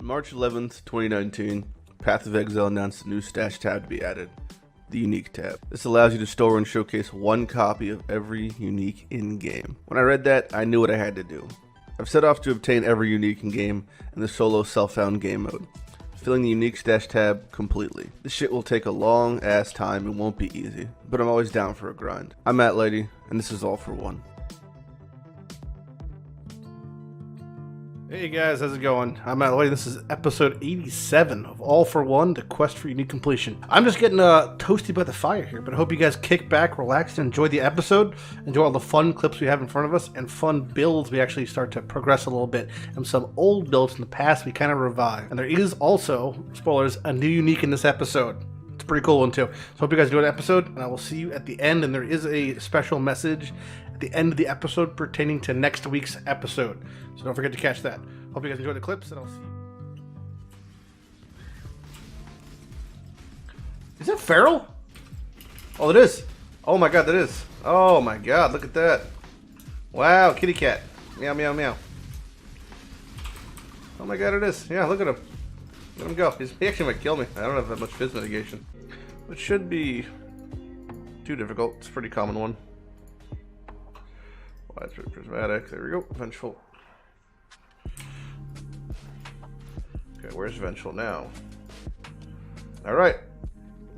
March 11th, 2019, Path of Exile announced a new stash tab to be added, the Unique tab. This allows you to store and showcase one copy of every unique in-game. When I read that, I knew what I had to do. I've set off to obtain every unique in-game in the solo self-found game mode, filling the Unique stash tab completely. This shit will take a long ass time and won't be easy, but I'm always down for a grind. I'm Lighty, and this is All for One. Hey guys, how's it going? I'm Lighty. This is episode 87 of All for One, the quest for unique completion. I'm just getting toasty by the fire here, but I hope you guys kick back, relax, and enjoy the episode. Enjoy all the fun clips we have in front of us and fun builds we actually start to progress a little bit. And some old builds in the past we kind of revive. And there is also, spoilers, a new unique in this episode. It's a pretty cool one too. So hope you guys enjoy the episode, and I will see you at the end. And there is a special message at the end of the episode pertaining to next week's episode. So don't forget to catch that. Hope you guys enjoy the clips, and I'll see you. Is that feral? Oh, it is. Oh my god, that is. Oh my god, look at that. Wow, kitty cat. Meow, meow, meow. Oh my god, it is. Yeah, look at him. Let him go. He actually might kill me. I don't have that much fizz mitigation. It should be too difficult. It's a pretty common one. Widespread prismatic. There we go. Vengeful. Okay, where's Vengeful now? Alright.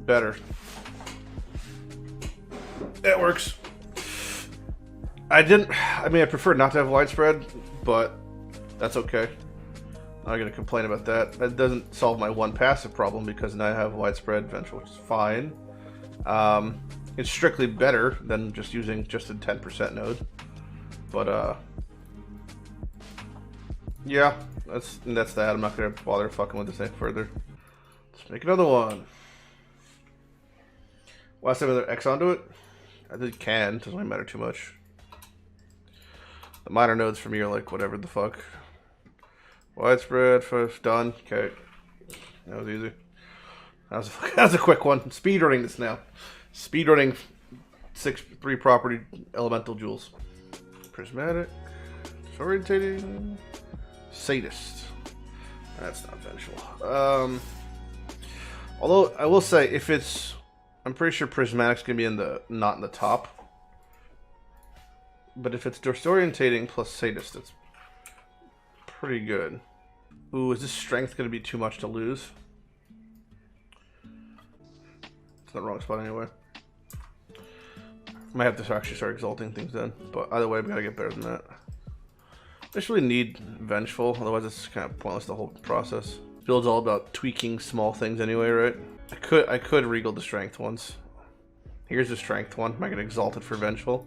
Better. That works. I prefer not to have widespread, but that's okay. I'm not going to complain about that. That doesn't solve my one passive problem because now I have widespread Vengeful, which is fine. It's strictly better than just using just a 10% node. But, yeah, that's that. I'm not going to bother fucking with this any further. Let's make another one. Last time another X onto it? I think it can. Doesn't really matter too much. The minor nodes for me are like whatever the fuck. Widespread, first done. Okay. That was easy. That was a quick one. Speedrunning this now. Speedrunning 3 property elemental jewels. Prismatic. Orientating. Sadist. That's not vengeful. Although I will say, if it's, I'm pretty sure Prismatic's gonna be not in the top. But if it's disorientating plus Sadist, it's pretty good. Ooh, is this strength gonna be too much to lose? It's not the wrong spot anyway. Might have to actually start exalting things then, but either way, we gotta get better than that. I just really need Vengeful, otherwise it's kind of pointless the whole process. Build's all about tweaking small things anyway, right? I could regal the strength ones. Here's the strength one. Am I gonna exalt it for Vengeful?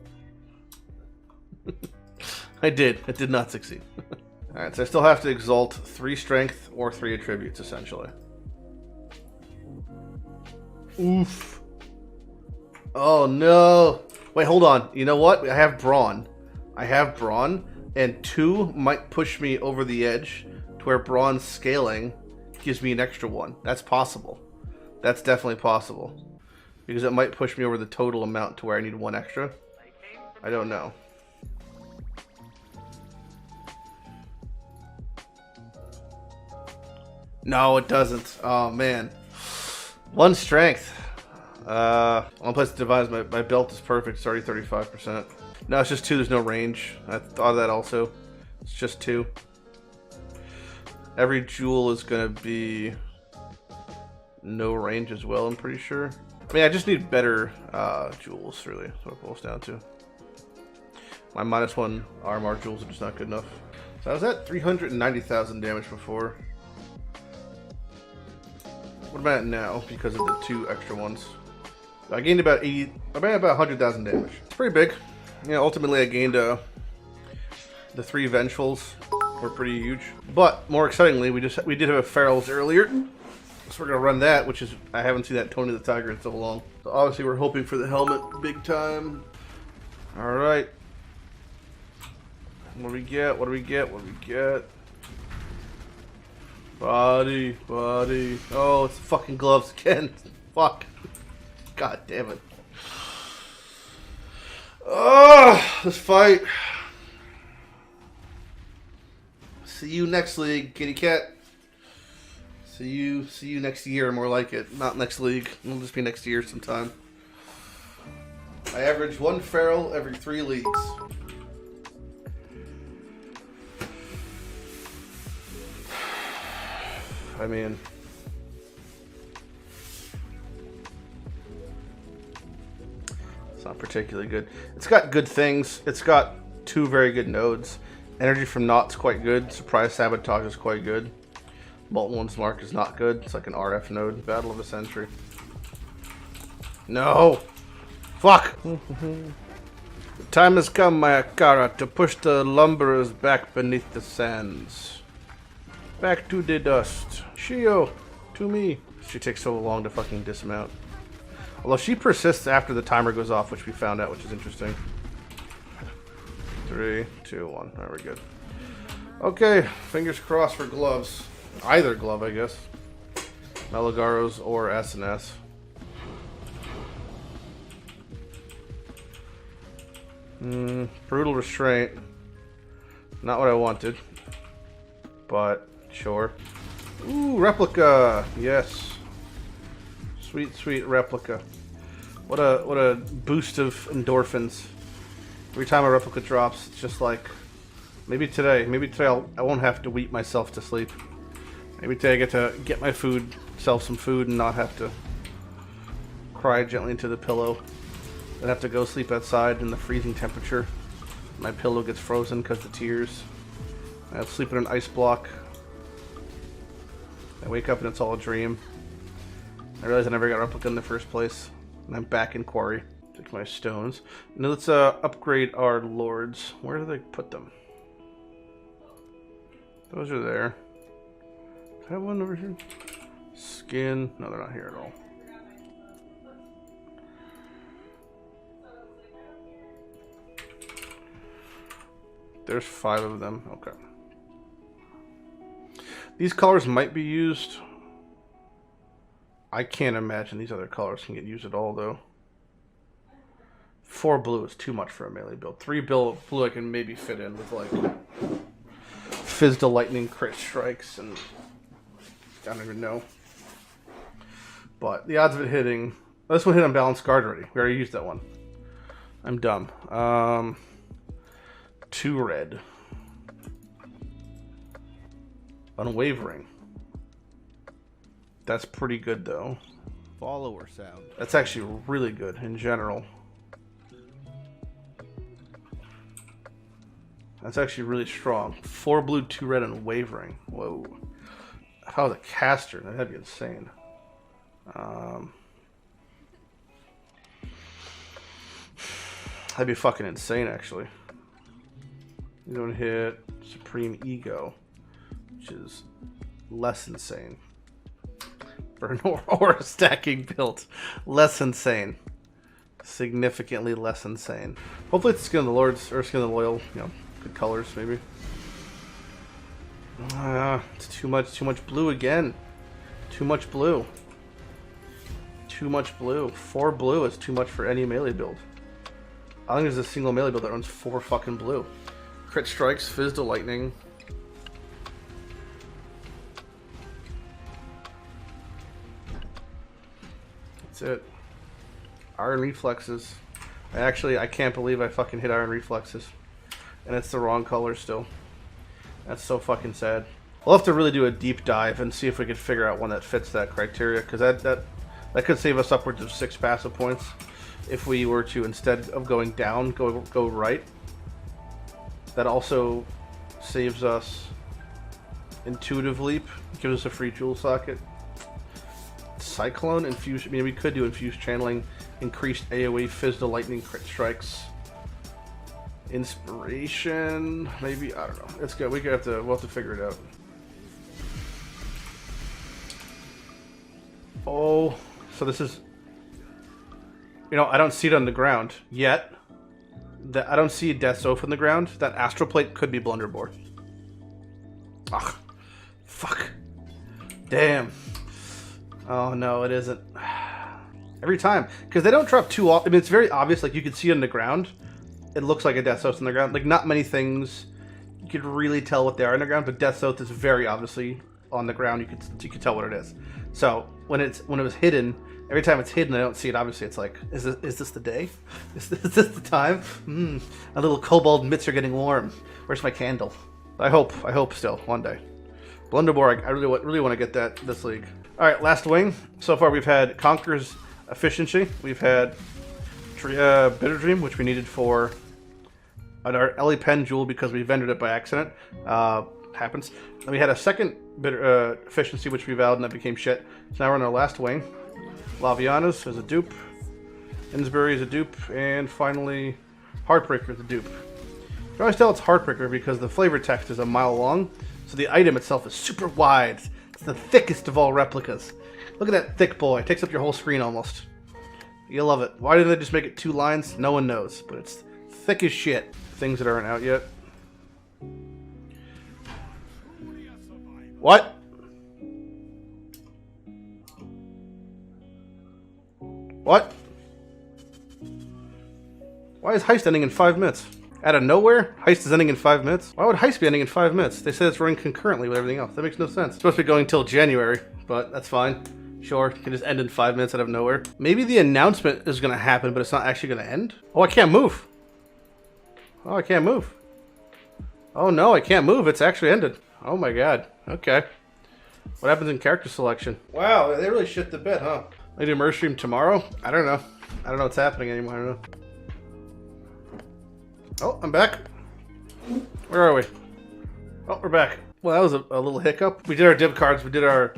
I did. It did not succeed. Alright, so I still have to exalt 3 strength or 3 attributes, essentially. Oof. Oh no. Wait, hold on. You know what? I have Brawn. And 2 might push me over the edge to where Brawn scaling gives me an extra 1. That's possible. That's definitely possible. Because it might push me over the total amount to where I need 1 extra. I don't know. No, it doesn't. Oh, man. 1 strength. One place to devise my belt is perfect. It's already 35%. No, it's just 2. There's no range. I thought of that also. It's just 2. Every jewel is going to be no range as well, I'm pretty sure. I mean, I just need better jewels, really. That's what it boils down to. My -1 RMR jewels are just not good enough. So I was at 390,000 damage before. What am I at now because of the 2 extra ones? I gained about 100,000 damage. It's pretty big. Yeah, ultimately I gained the 3 Vengefuls were pretty huge. But more excitingly, we did have a Ferals earlier. So we're gonna run that, which is, I haven't seen that Tony the Tiger in so long. So obviously we're hoping for the helmet big time. Alright. What do we get? What do we get? What do we get? Body. Oh, it's the fucking gloves again. Fuck. God damn it. Oh, this fight. See you next league, kitty cat. See you next year, more like it. Not next league. It'll just be next year sometime. I average 1 feral every 3 leagues. I mean, it's not particularly good. It's got good things. It's got 2 very good nodes. Energy from Naught's quite good. Surprise Sabotage is quite good. Molten One's Mark is not good. It's like an RF node. Battle of a Century. No! Fuck! The time has come, my Akara, to push the lumberers back beneath the sands. Back to the dust. Shio, to me. She takes so long to fucking dismount. Although she persists after the timer goes off, which we found out, which is interesting. 3, 2, 1. Alright, we're good. Okay, fingers crossed for gloves. Either glove, I guess. Melagaros or SNS. Brutal Restraint. Not what I wanted. But, sure. Ooh, Replica! Yes. Sweet, sweet Replica. What a boost of endorphins. Every time a Replica drops, it's just like... Maybe today I won't have to weep myself to sleep. Maybe today I get to get my food, self some food, and not have to cry gently into the pillow. Then have to go sleep outside in the freezing temperature. My pillow gets frozen because of tears. I have to sleep in an ice block. I wake up and it's all a dream. I realize I never got Replica in the first place. And I'm back in Quarry. Take my stones. Now let's upgrade our lords. Where do they put them? Those are there. Do I have one over here? Skin. No, they're not here at all. There's 5 of them. Okay. These colors might be used. I can't imagine these other colors can get used at all, though. 4 blue is too much for a melee build. 3 blue I can maybe fit in with, like, Fizz to Lightning crit strikes, and I don't even know. But the odds of it hitting... This one hit on Balanced Guard already. We already used that one. I'm dumb. 2 red. Unwavering. That's pretty good, though. Follower sound. That's actually really good in general. That's actually really strong. 4 blue, 2 red, Unwavering. Whoa. If I was a caster, that'd be insane. That'd be fucking insane, actually. You don't hit Supreme Ego, which is less insane. For an aura stacking build. Less insane. Significantly less insane. Hopefully it's Skin of the Lords, or Skin of the Loyal, you know, good colors, maybe. It's too much blue again. Too much blue. Too much blue. 4 blue is too much for any melee build. I think there's a single melee build that runs 4 fucking blue. Crit strikes, Fizz to Lightning. That's it. Iron Reflexes. I can't believe I fucking hit Iron Reflexes. And it's the wrong color still. That's so fucking sad. We'll have to really do a deep dive and see if we can figure out one that fits that criteria, because that could save us upwards of 6 passive points if we were to, instead of going down, go right. That also saves us Intuitive Leap, gives us a free jewel socket. Cyclone, Infuse, I mean, we could do Infused Channeling, increased AoE, Fizz to Lightning, crit strikes. Inspiration, maybe, I don't know. It's good, we'll have to figure it out. Oh, so this is, you know, I don't see it on the ground yet. I don't see Death's Oath on the ground. That Astral Plate could be Blunderbore. Ugh. Fuck. Damn. Oh no, it isn't. Every time. Because they don't drop too often. I mean, it's very obvious, like you can see it on the ground. It looks like a Death's Oath on the ground. Like, not many things you could really tell what they are on the ground, but Death's Oath is very obviously on the ground, you could tell what it is. So when it was hidden, every time it's hidden, I don't see it. Obviously, it's like, is this the day? Is this the time? A little kobold mitts are getting warm. Where's my candle? I hope still one day. Blunderbore, I really want to get that this league. All right, last wing. So far, we've had Conqueror's Efficiency. We've had Bitter Dream, which we needed for our Ellie Pen Jewel because we vended it by accident. Happens. Then we had a second Bitter Efficiency, which we vowed, and that became shit. So now we're on our last wing. Laviana's is a dupe. Innsbury is a dupe. And finally, Heartbreaker is a dupe. You can always tell it's Heartbreaker because the flavor text is a mile long. So the item itself is super wide. It's the thickest of all replicas. Look at that thick boy. It takes up your whole screen almost. You'll love it. Why didn't they just make it 2 lines? No one knows. But it's thick as shit. Things that aren't out yet. What? What? Why is Heist ending in 5 minutes? Out of nowhere, Heist is ending in 5 minutes? Why would Heist be ending in 5 minutes? They said it's running concurrently with everything else. That makes no sense. It's supposed to be going till January, but that's fine. Sure, it can just end in 5 minutes out of nowhere. Maybe the announcement is going to happen, but it's not actually going to end? Oh, I can't move. Oh, I can't move. Oh no, I can't move. It's actually ended. Oh my god. Okay. What happens in character selection? Wow, they really shit the bed, huh? I do Merge Stream tomorrow? I don't know. I don't know what's happening anymore. I don't know. Oh, I'm back. Where are we? Oh, we're back. Well, that was a little hiccup. We did our div cards. We did our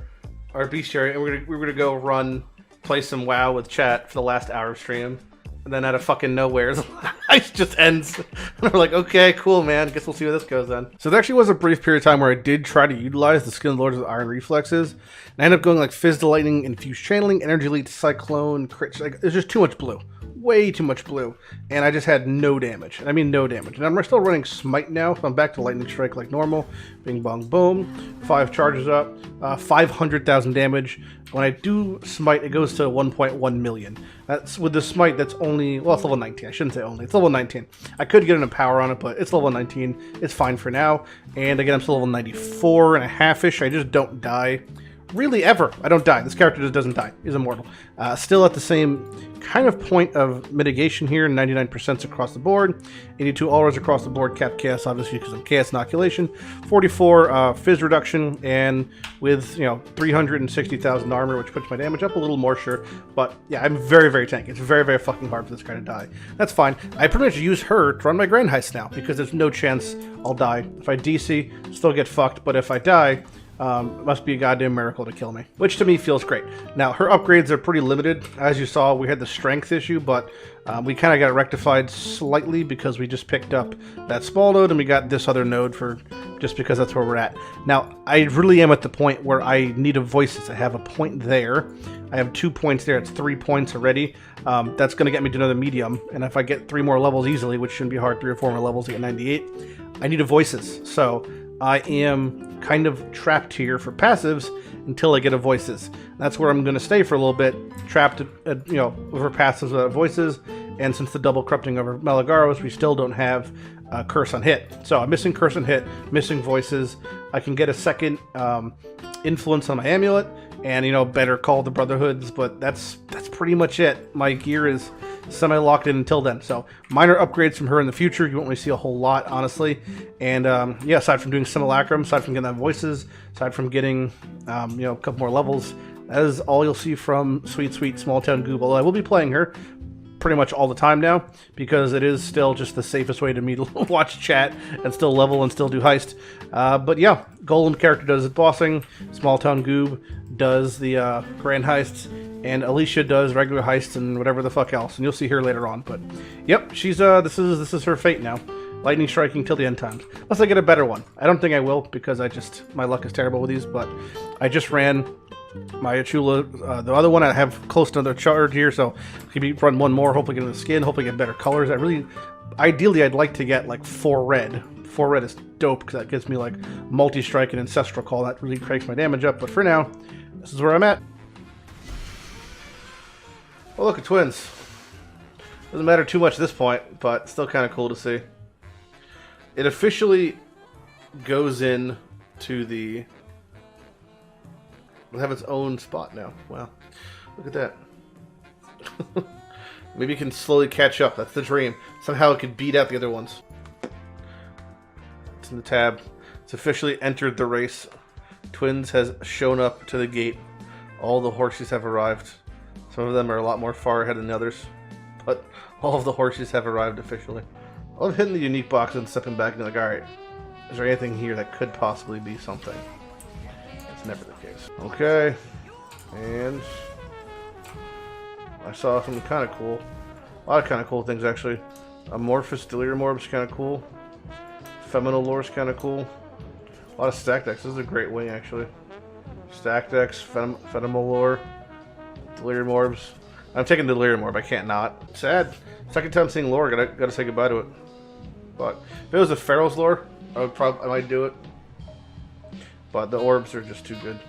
bestiary, and we're gonna go play some WoW with chat for the last hour of stream. And then out of fucking nowhere, Ice just ends. And we're like, okay, cool, man. Guess we'll see where this goes then. So there actually was a brief period of time where I did try to utilize the Skin of the Lords of Iron Reflexes. And I ended up going like Fizz to Lightning, Infused Channeling, Energy Lead, Cyclone, Crit. Like, there's just too much blue. Way too much blue. And I just had no damage. And I mean no damage. And I'm still running Smite now, so I'm back to Lightning Strike like normal. Bing, bong, boom. 5 charges up. 500,000 damage. When I do Smite, it goes to 1.1 million. That's with the Smite, that's only, well, it's level 19. I shouldn't say only. It's level 19. I could get an Empower on it, but it's level 19. It's fine for now. And again, I'm still level 94 and a half-ish. I just don't die. Really, ever. I don't die. This character just doesn't die. He's immortal. Still at the same kind of point of mitigation here. 99% across the board. 82 auras across the board. Cap Chaos, obviously, because of Chaos Inoculation. 44 Fizz reduction. And with, 360,000 armor, which puts my damage up a little more, sure. But, yeah, I'm very, very tanky. It's very, very fucking hard for this guy to die. That's fine. I pretty much use her to run my Grand Heist now, because there's no chance I'll die. If I DC, still get fucked. But if I die, it must be a goddamn miracle to kill me, which to me feels great. Now, her upgrades are pretty limited. As you saw, we had the strength issue, but we kind of got it rectified slightly because we just picked up that small node and we got this other node for just because that's where we're at. Now, I really am at the point where I need a voices. I have a point there. I have 2 points there. It's 3 points already. That's going to get me to another medium, and if I get 3 more levels easily, which shouldn't be hard, 3 or 4 more levels to get 98, I need a voices. So I am kind of trapped here for passives until I get a voices. That's where I'm going to stay for a little bit, trapped at, over passives without voices. And since the double corrupting over Malagaros, we still don't have Curse on Hit. So I'm missing Curse on Hit, missing voices. I can get a second influence on my amulet, and better call the Brotherhoods, but that's pretty much it. My gear is semi-locked in until then. So minor upgrades from her in the future. You won't really see a whole lot, honestly. And yeah, aside from doing Simulacrum, aside from getting that voices, aside from getting a couple more levels, that is all you'll see from Sweet Sweet Small Town Goob. Although I will be playing her pretty much all the time now, because it is still just the safest way to me to watch chat and still level and still do heist. But yeah, Golem character does bossing, Small Town Goob does the grand heists, and Alicia does regular heists and whatever the fuck else, and you'll see her later on. But yep, she's this is her fate now. Lightning striking till the end times. Unless I get a better one. I don't think I will, because my luck is terrible with these, but I just ran my Achula, the other one I have close to another charge here, so maybe run one more, hopefully get the skin, hopefully get better colors. Ideally, I'd like to get like 4 red. 4 red is dope, because that gives me like multi-strike and ancestral call. That really cranks my damage up, but for now, this is where I'm at. Oh, look at twins. Doesn't matter too much at this point, but still kind of cool to see. It officially goes in to the It'll have its own spot now. Wow. Look at that. Maybe it can slowly catch up. That's the dream. Somehow it could beat out the other ones. It's in the tab. It's officially entered the race. Twins has shown up to the gate. All the horses have arrived. Some of them are a lot more far ahead than the others. But all of the horses have arrived officially. I love hitting the unique box and stepping back and like, alright, is there anything here that could possibly be something? It's never the case. Okay. And I saw something kind of cool. A lot of kind of cool things, actually. Amorphous Delirium Orb's kind of cool. Feminal Lore's kind of cool. A lot of stack decks. This is a great wing, actually. Stack decks, Feminal Lore, Delirium Orbs. I'm taking Delirium Orb. I can't not. Sad. Second time seeing Lore. Gotta say goodbye to it. But if it was a Pharaoh's Lore, I might do it. But the orbs are just too good.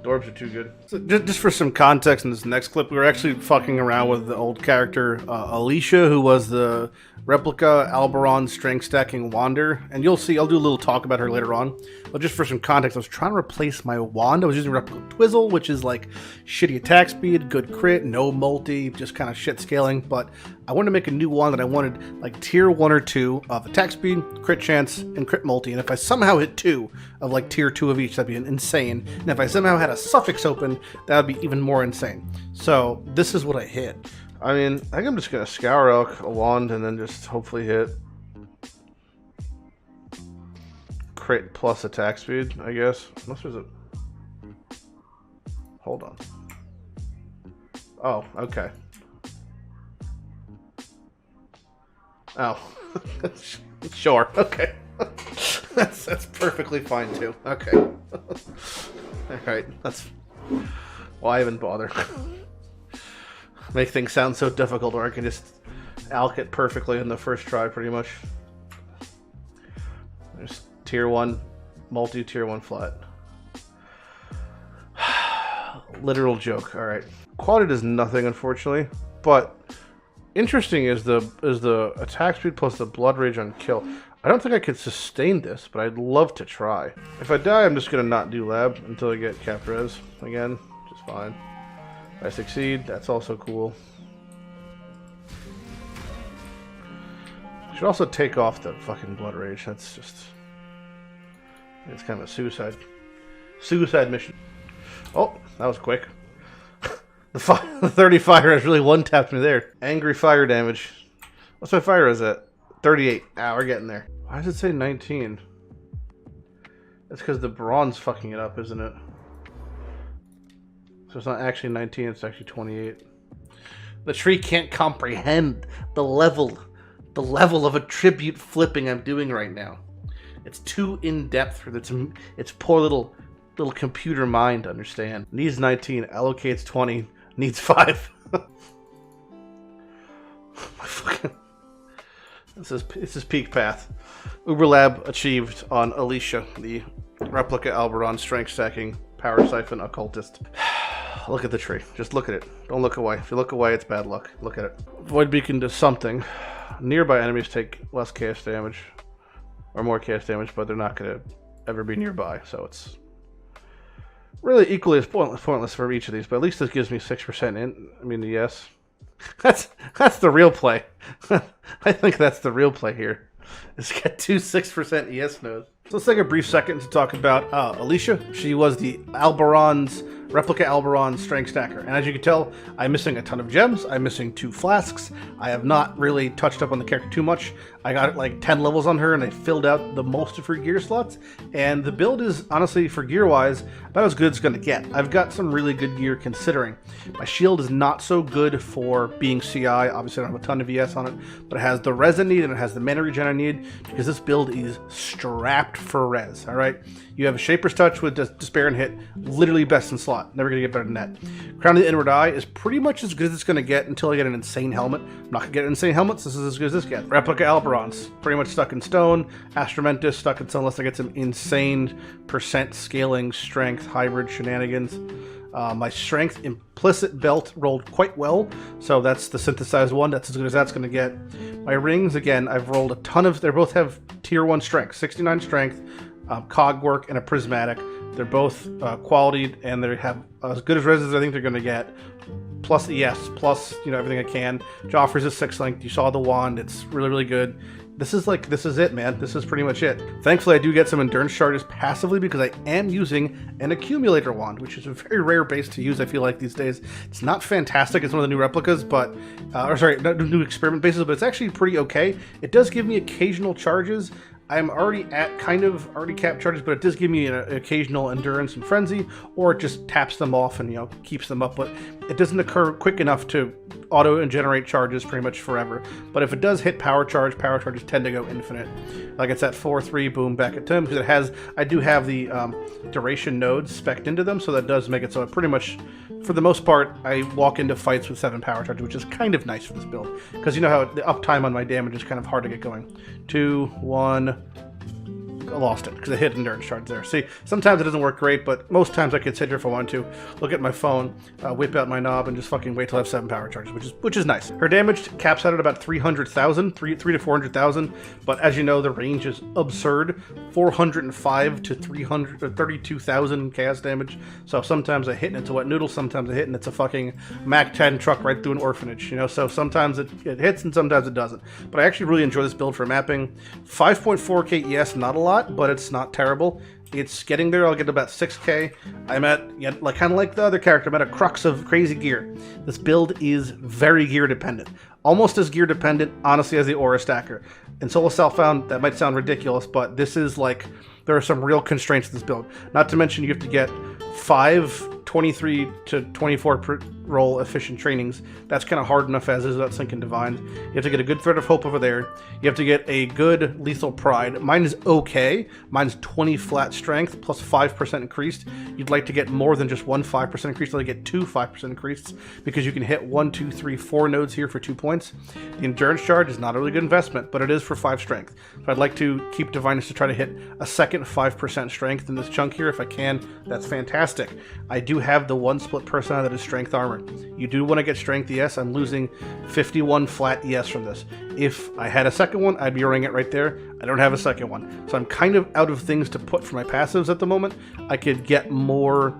The orbs are too good. So just for some context in this next clip, we were actually fucking around with the old character Alicia, who was the replica Alberon strength stacking Wander. And you'll see, I'll do a little talk about her later on. But just for some context, I was trying to replace my wand. I was using replica Twizzle, which is like shitty attack speed, good crit, no multi, just kind of shit scaling. But I wanted to make a new wand that I wanted like tier 1 or 2 of attack speed, crit chance, and crit multi. And if I somehow hit 2 of like tier 2 of each, that'd be insane. And if I somehow had a suffix open, that would be even more insane. So this is what I hit. I mean, I think I'm just gonna Scour Elk, a wand, and then just hopefully hit crit plus attack speed, I guess. Unless there's a... Hold on. Oh, okay. Oh. Sure, okay. That's perfectly fine, too. Okay. Alright, that's... Why even bother? Make things sound so difficult where I can just alk it perfectly in the first try, pretty much. There's tier 1, multi, tier 1 flat. Literal joke, alright. Quality does nothing, unfortunately, but interesting is the attack speed plus the blood rage on kill. I don't think I could sustain this, but I'd love to try. If I die, I'm just gonna not do lab until I get cap res again, which is fine. If I succeed, that's also cool. Should also take off the fucking blood rage. That's just... It's kind of a suicide mission. Oh, that was quick. The 30 fire has really one-tapped me there. Angry fire damage. What's my fire is at? 38. Ah, we're getting there. Why does it say 19? That's because the bronze fucking it up, isn't it? So it's not actually 19, it's actually 28. The tree can't comprehend the level of attribute flipping I'm doing right now. It's too in-depth for its poor little computer mind to understand. Needs 19, allocates 20, needs 5. This is peak path. Uber Lab achieved on Alicia, the replica Alberon strength stacking power siphon occultist. Look at the tree. Just look at it. Don't look away. If you look away, it's bad luck. Look at it. Void Beacon does something. Nearby enemies take less cast damage. Or more cast damage, but they're not going to ever be nearby. So it's really equally as pointless for each of these. But at least this gives me 6% in. I mean, yes. That's the real play. I think that's the real play here. Is get 2 6% ES nodes. So let's take a brief second to talk about Alicia. She was the replica Alberon strength stacker. And as you can tell, I'm missing a ton of gems. I'm missing 2 flasks. I have not really touched up on the character too much. I got like 10 levels on her and I filled out the most of her gear slots. And the build is, honestly, for gear-wise, about as good as it's going to get. I've got some really good gear considering. My shield is not so good for being CI. Obviously, I don't have a ton of ES on it. But it has the res I need and it has the mana regen I need because this build is strapped for res, all right? You have a Shaper's Touch with Despair and Hit, literally best in slot. Never going to get better than that. Crown of the Inward Eye is pretty much as good as it's going to get until I get an insane helmet. I'm not going to get insane helmets. This is as good as this gets. Replica Alberon's pretty much stuck in stone. Astromentus stuck in stone unless I get some insane percent scaling strength hybrid shenanigans. My strength implicit belt rolled quite well, so that's the synthesized one. That's as good as that's going to get. My rings, again, I've rolled a ton of... They both have tier 1 strength, 69 strength, cog work, and a prismatic. They're both quality, and they have as good as res as I think they're going to get. Plus ES, plus everything I can. Joffrey's a 6 length. You saw the wand. It's really, really good. This is it, man. This is pretty much it. Thankfully, I do get some endurance charges passively because I am using an accumulator wand, which is a very rare base to use, I feel like, these days. It's not fantastic. It's one of the new replicas, but... not new experiment bases, but it's actually pretty okay. It does give me occasional charges. I'm already at already capped charges, but it does give me an occasional endurance and frenzy, or it just taps them off and keeps them up. But it doesn't occur quick enough to auto and generate charges pretty much forever. But if it does hit power charges tend to go infinite. Like it's at 4-3, boom, back at 10, because I do have the duration nodes spec'd into them, so that does make it so it pretty much, for the most part, I walk into fights with 7 power charges, which is kind of nice for this build, because you know how the uptime on my damage is kind of hard to get going. 2, 1. I lost it because I hit endurance charge there. See, sometimes it doesn't work great, but most times I can sit here if I want to, look at my phone, whip out my knob, and just fucking wait till I have 7 power charges, which is nice. Her damage caps out at about 300,000, 3 to 400,000, but as you know, the range is absurd, 405 to 332,000 chaos damage. So sometimes I hit and it's a wet noodle, sometimes I hit and it's a fucking Mac 10 truck right through an orphanage. So sometimes it hits and sometimes it doesn't. But I actually really enjoy this build for mapping. 5.4k ES, not a lot, but it's not terrible. It's getting there. I'll get about 6k. I'm at, kind of like the other character, I'm at a crux of crazy gear. This build is very gear dependent. Almost as gear dependent, honestly, as the Aura Stacker. In Solo Self-Found, that might sound ridiculous, but this is there are some real constraints to this build. Not to mention you have to get 5 23 to 24 per roll efficient trainings. That's kind of hard enough as is without Sinking Divine. You have to get a good Thread of Hope over there. You have to get a good Lethal Pride. Mine is okay. Mine's 20 flat strength plus 5% increased. You'd like to get more than just one 5% increase. You'd like to get 2 5% increased because you can hit 1, 2, 3, 4 nodes here for 2 points. The Endurance Charge is not a really good investment, but it is for 5 strength. So I'd like to keep Divinus to try to hit a second 5% strength in this chunk here. If I can, that's fantastic. I do have the one split persona that is Strength Armor. You do want to get Strength ES. I'm losing 51 flat ES from this. If I had a second one, I'd be running it right there. I don't have a second one. So I'm kind of out of things to put for my passives at the moment. I could get more...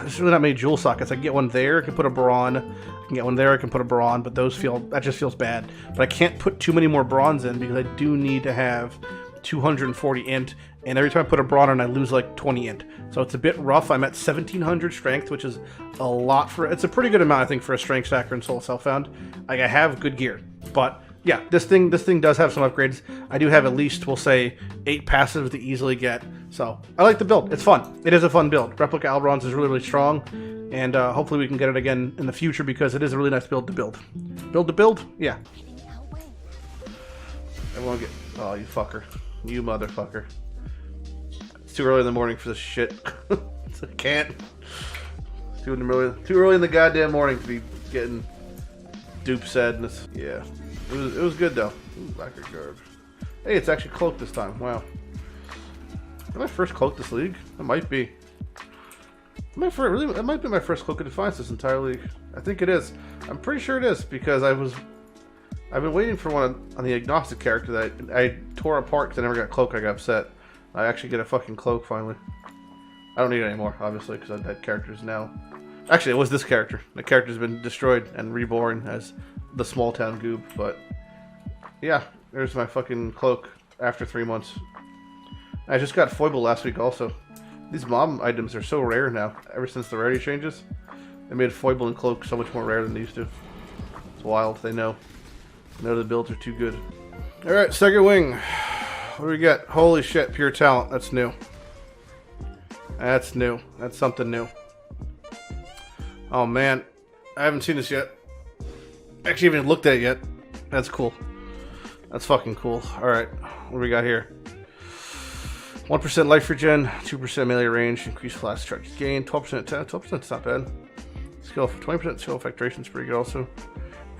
There's really not many jewel sockets. I can get one there, I can put a Brawn. I can get one there, I can put a Brawn, but that just feels bad. But I can't put too many more Brawns in because I do need to have 240 int, and every time I put a Brawn in, I lose like 20 int. So it's a bit rough. I'm at 1700 strength, which is a lot for... It's a pretty good amount, I think, for a strength stacker in Soul Self-Found. I have good gear, but yeah, this thing does have some upgrades. I do have at least, we'll say, 8 passives to easily get. So I like the build. It's fun. It is a fun build. Replica Alberons is really, really strong, and hopefully we can get it again in the future because it is a really nice build to build. Build to build? Yeah. Everyone get... Oh, you fucker. You motherfucker. It's too early in the morning for this shit. I can't. Too early in the goddamn morning to be getting dupe sadness. Yeah. It was good though. Ooh, lacquer garb. Hey, it's actually cloaked this time. Wow. Did I first cloak this league? It might be. It might be my first Cloak of Defiance this entire league. I think it is. I'm pretty sure it is because I've been waiting for one on the agnostic character that I tore apart because I never got cloak. I got upset. I actually get a fucking cloak finally. I don't need it anymore, obviously, because that character is now... Actually, it was this character. The character's been destroyed and reborn as the small town goob, but... Yeah, there's my fucking cloak after 3 months. I just got foible last week also. These mob items are so rare now, ever since the rarity changes. They made foible and cloak so much more rare than they used to. It's wild, they know. They know the builds are too good. Alright, second wing. What do we get? Holy shit, pure talent. That's new. That's new. That's something new. Oh man, I haven't seen this yet. Actually, haven't looked at it yet. That's cool. That's fucking cool. Alright, what do we got here? 1% life regen, 2% melee range, increased flash charge gain, 12% attack, 12% is not bad. Skill for 20% skill effectuation is pretty good also.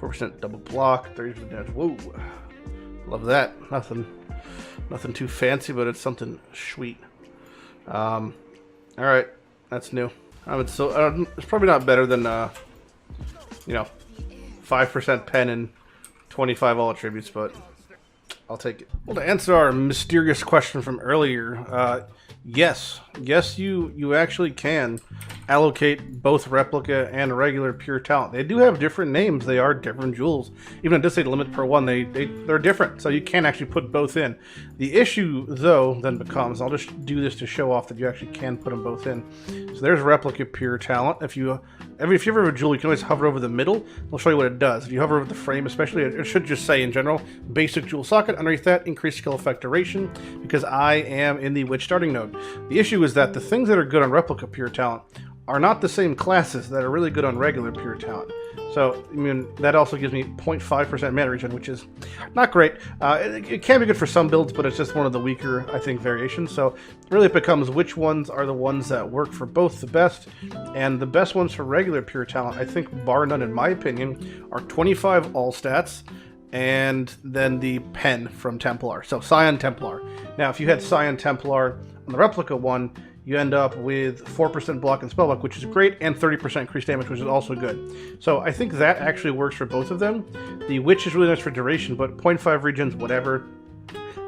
4% double block, 30% damage. Whoa. Love that. Nothing too fancy, but it's something sweet. Alright, that's new. It's probably not better than 5% pen and 25 all attributes, but I'll take it. Well, to answer our mysterious question from earlier, Yes, you actually can allocate both replica and regular pure talent. They do have different names. They are different jewels. Even at this limit per one, they're different. So you can actually put both in. The issue though then becomes, I'll just do this to show off that you actually can put them both in. So there's replica pure talent. If you ever have a jewel, you can always hover over the middle. I'll show you what it does. If you hover over the frame, especially, it should just say in general, basic jewel socket. Underneath that, increase skill effect duration, because I am in the witch starting node. The issue is that the things that are good on replica pure talent are not the same classes that are really good on regular pure talent. So, I mean, that also gives me 0.5% mana regen, which is not great. It can be good for some builds, but it's just one of the weaker, I think, variations. So, really it becomes which ones are the ones that work for both the best. And the best ones for regular pure talent, I think, bar none, in my opinion, are 25 all stats, and then the pen from Templar. So, Scion Templar. Now, if you had Scion Templar on the replica one, you end up with 4% block and spell block, which is great, and 30% increased damage, which is also good. So I think that actually works for both of them. The Witch is really nice for duration, but 0.5 regens, whatever.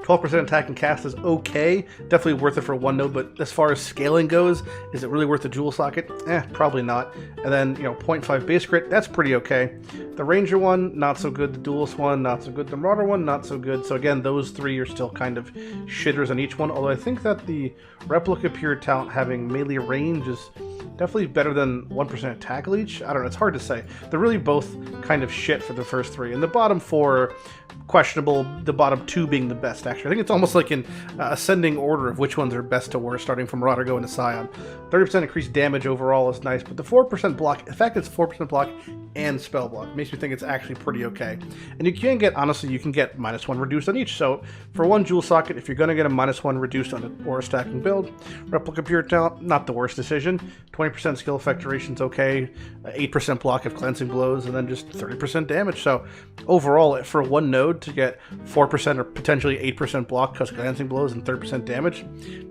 12% attack and cast is okay. Definitely worth it for one node, but as far as scaling goes, is it really worth the jewel socket? Probably not. And then, 0.5 base crit, that's pretty okay. The Ranger one, not so good. The Duelist one, not so good. The Marauder one, not so good. So again, those three are still kind of shitters on each one, although I think that the Replica Pure Talent having melee range is definitely better than 1% attack leech. I don't know, it's hard to say. They're really both kind of shit for the first three. And the bottom four, questionable, the bottom two being the best, actually. I think it's almost like in ascending order of which ones are best to worst, starting from Marauder going to Scion. 30% increased damage overall is nice, but the 4% block, in fact, it's 4% block and spell block. Makes me think it's actually pretty okay. And you can get, honestly, you can get -1 reduced on each. So for one jewel socket, if you're going to get a -1 reduced on a or a stacking build, Replica Pure Talent, not the worst decision. 20% skill effect duration's okay, 8% block if cleansing blows, and then just 30% damage. So overall, for one node to get 4% or potentially 8% block because cleansing blows and 30% damage,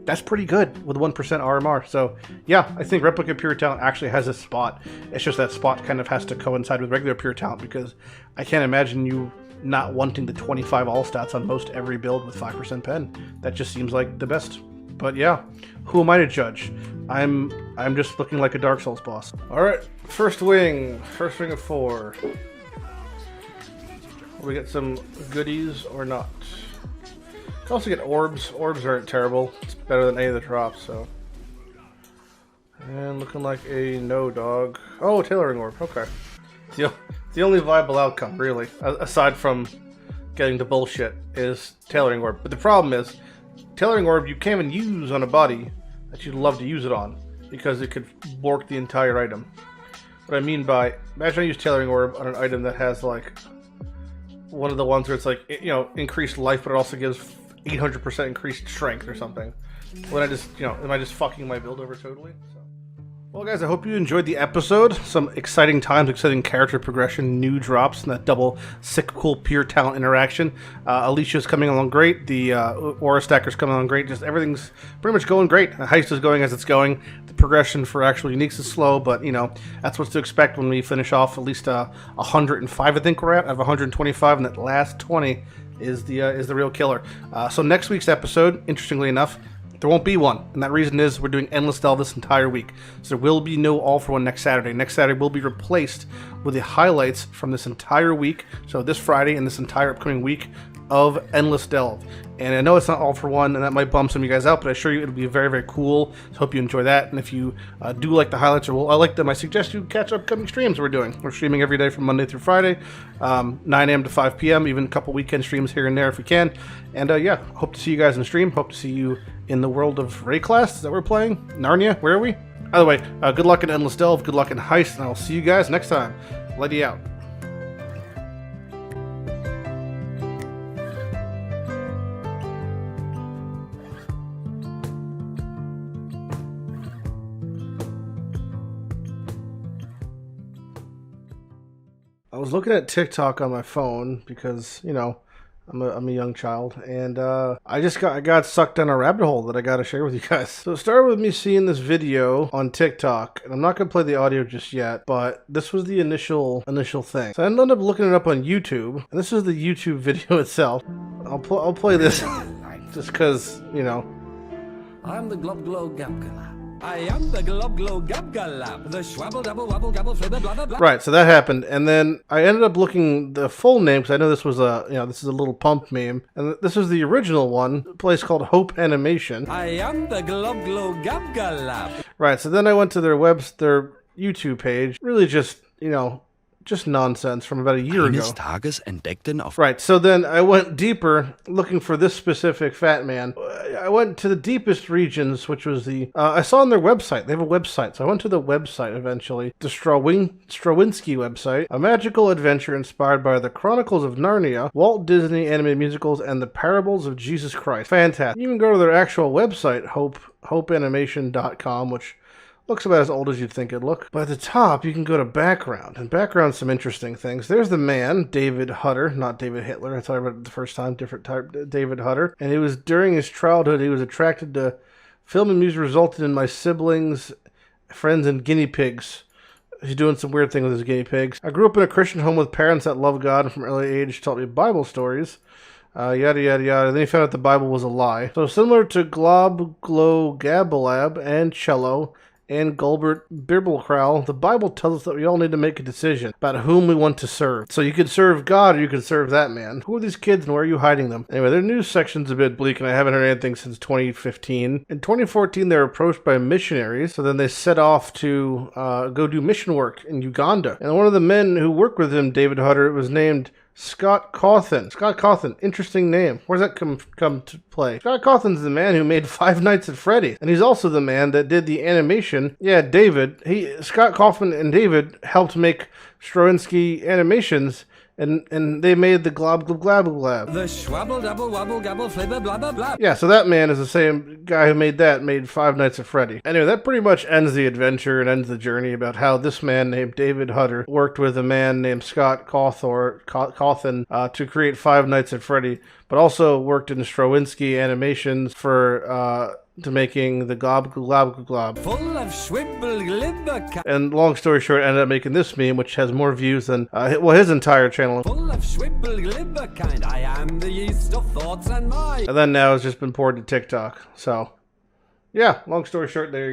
that's pretty good with 1% RMR. So yeah, I think Replica Pure Talent actually has a spot. It's just that spot kind of has to coincide with regular Pure Talent, because I can't imagine you not wanting the 25 all stats on most every build with 5% pen. That just seems like the best. But yeah, who am I to judge? I'm just looking like a Dark Souls boss. All right, first wing of 4. Will we get some goodies or not? You can also get orbs. Orbs aren't terrible. It's better than any of the drops, so. And looking like a no dog. Oh, tailoring orb. Okay. It's the only viable outcome, really, aside from getting the bullshit, is tailoring orb. But the problem is, tailoring orb you can't even use on a body that you'd love to use it on, because it could bork the entire item. What I mean by, imagine I use tailoring orb on an item that has like one of the ones where it's like, increased life, but it also gives 800% increased strength or something. When I just, am I just fucking my build over totally? So. Well, guys, I hope you enjoyed the episode. Some exciting times, exciting character progression, new drops, and that double sick, cool, pure talent interaction. Alicia's coming along great. The Aura Stacker's coming along great. Just everything's pretty much going great. The heist is going as it's going. The progression for actual uniques is slow, but, that's what's to expect when we finish off at least 105, I think we're at. I have 125, and that last 20 is the real killer. So next week's episode, interestingly enough, there won't be one, and that reason is we're doing Endless Delve this entire week. So there will be no All for One next Saturday. Next Saturday will be replaced with the highlights from this entire week, so this Friday and this entire upcoming week of Endless Delve. And I know it's not All for One, and that might bum some of you guys out, but I assure you it'll be very, very cool. So hope you enjoy that, and if you do like the highlights, or I like them, I suggest you catch upcoming streams we're doing. We're streaming every day from Monday through Friday, 9 a.m. to 5 p.m., even a couple weekend streams here and there if we can. And yeah, hope to see you guys in the stream. Hope to see you in the world of Ray Class that we're playing. Narnia, where are we? Either way, good luck in Endless Delve, good luck in Heist, and I'll see you guys next time. Lighty out. I was looking at TikTok on my phone because, I'm a young child, and I got sucked down a rabbit hole that I got to share with you guys. So it started with me seeing this video on TikTok, and I'm not going to play the audio just yet, but this was the initial thing. So I ended up looking it up on YouTube, and this is the YouTube video itself. I'll play this just because, I am the glob glow gab galab. I am the glob glow gab galab. The schwabble double wabble gabble flibber blah blah blah. Right, so that happened, and then I ended up looking the full name because I know this was this is a little pump meme, and this was the original one, a place called Hope Animation. I am the glob glow gab galab. Right, so then I went to their YouTube page, really just nonsense from about a year ago. Eines Tages entdeckten auf Right, so then I went deeper looking for this specific fat man. I went to the deepest regions, which was I saw on their website, they have a website, so I went to the website eventually, the Strawinsky website, a magical adventure inspired by the Chronicles of Narnia, Walt Disney animated musicals, and the Parables of Jesus Christ. Fantastic. You can go to their actual website, hopeanimation.com, which looks about as old as you'd think it'd look. But at the top, you can go to background. And background's some interesting things. There's the man, David Hutter, not David Hitler. I thought about it the first time, different type, David Hutter. And it was during his childhood, he was attracted to film and music, resulted in my siblings, friends, and guinea pigs. He's doing some weird thing with his guinea pigs. I grew up in a Christian home with parents that love God and from an early age taught me Bible stories. Yada yada yada. Then he found out the Bible was a lie. So similar to Glob, Glow, Gabalab, and Cello, and Gulbert Birbelkrau, the Bible tells us that we all need to make a decision about whom we want to serve. So you could serve God or you could serve that man. Who are these kids and where are you hiding them? Anyway, their news section's a bit bleak and I haven't heard anything since 2015. In 2014, they were approached by missionaries, so then they set off to go do mission work in Uganda. And one of the men who worked with him, David Hutter, was named Scott Cawthon. Scott Cawthon, interesting name. Where does that come to play? Scott Cawthon's the man who made Five Nights at Freddy's. And he's also the man that did the animation. Yeah, David. Scott Cawthon and David helped make Strawinsky animations. And they made the Glob Glob Glab Glab. The schwabble double wabble gabble flibber blah blah blah. Yeah, so that man is the same guy who made Five Nights at Freddy. Anyway, that pretty much ends the adventure and ends the journey about how this man named David Hutter worked with a man named Scott Cawthon to create Five Nights at Freddy, but also worked in Strawinsky animations for to making the Glob Glob Glob. Full of schwibble glibber. And long story short, ended up making this meme, which has more views than his entire channel. Full of schwibble glibber kind. I am the yeast of thoughts and mind. And then now it's just been poured to TikTok. So, yeah, long story short, there you go.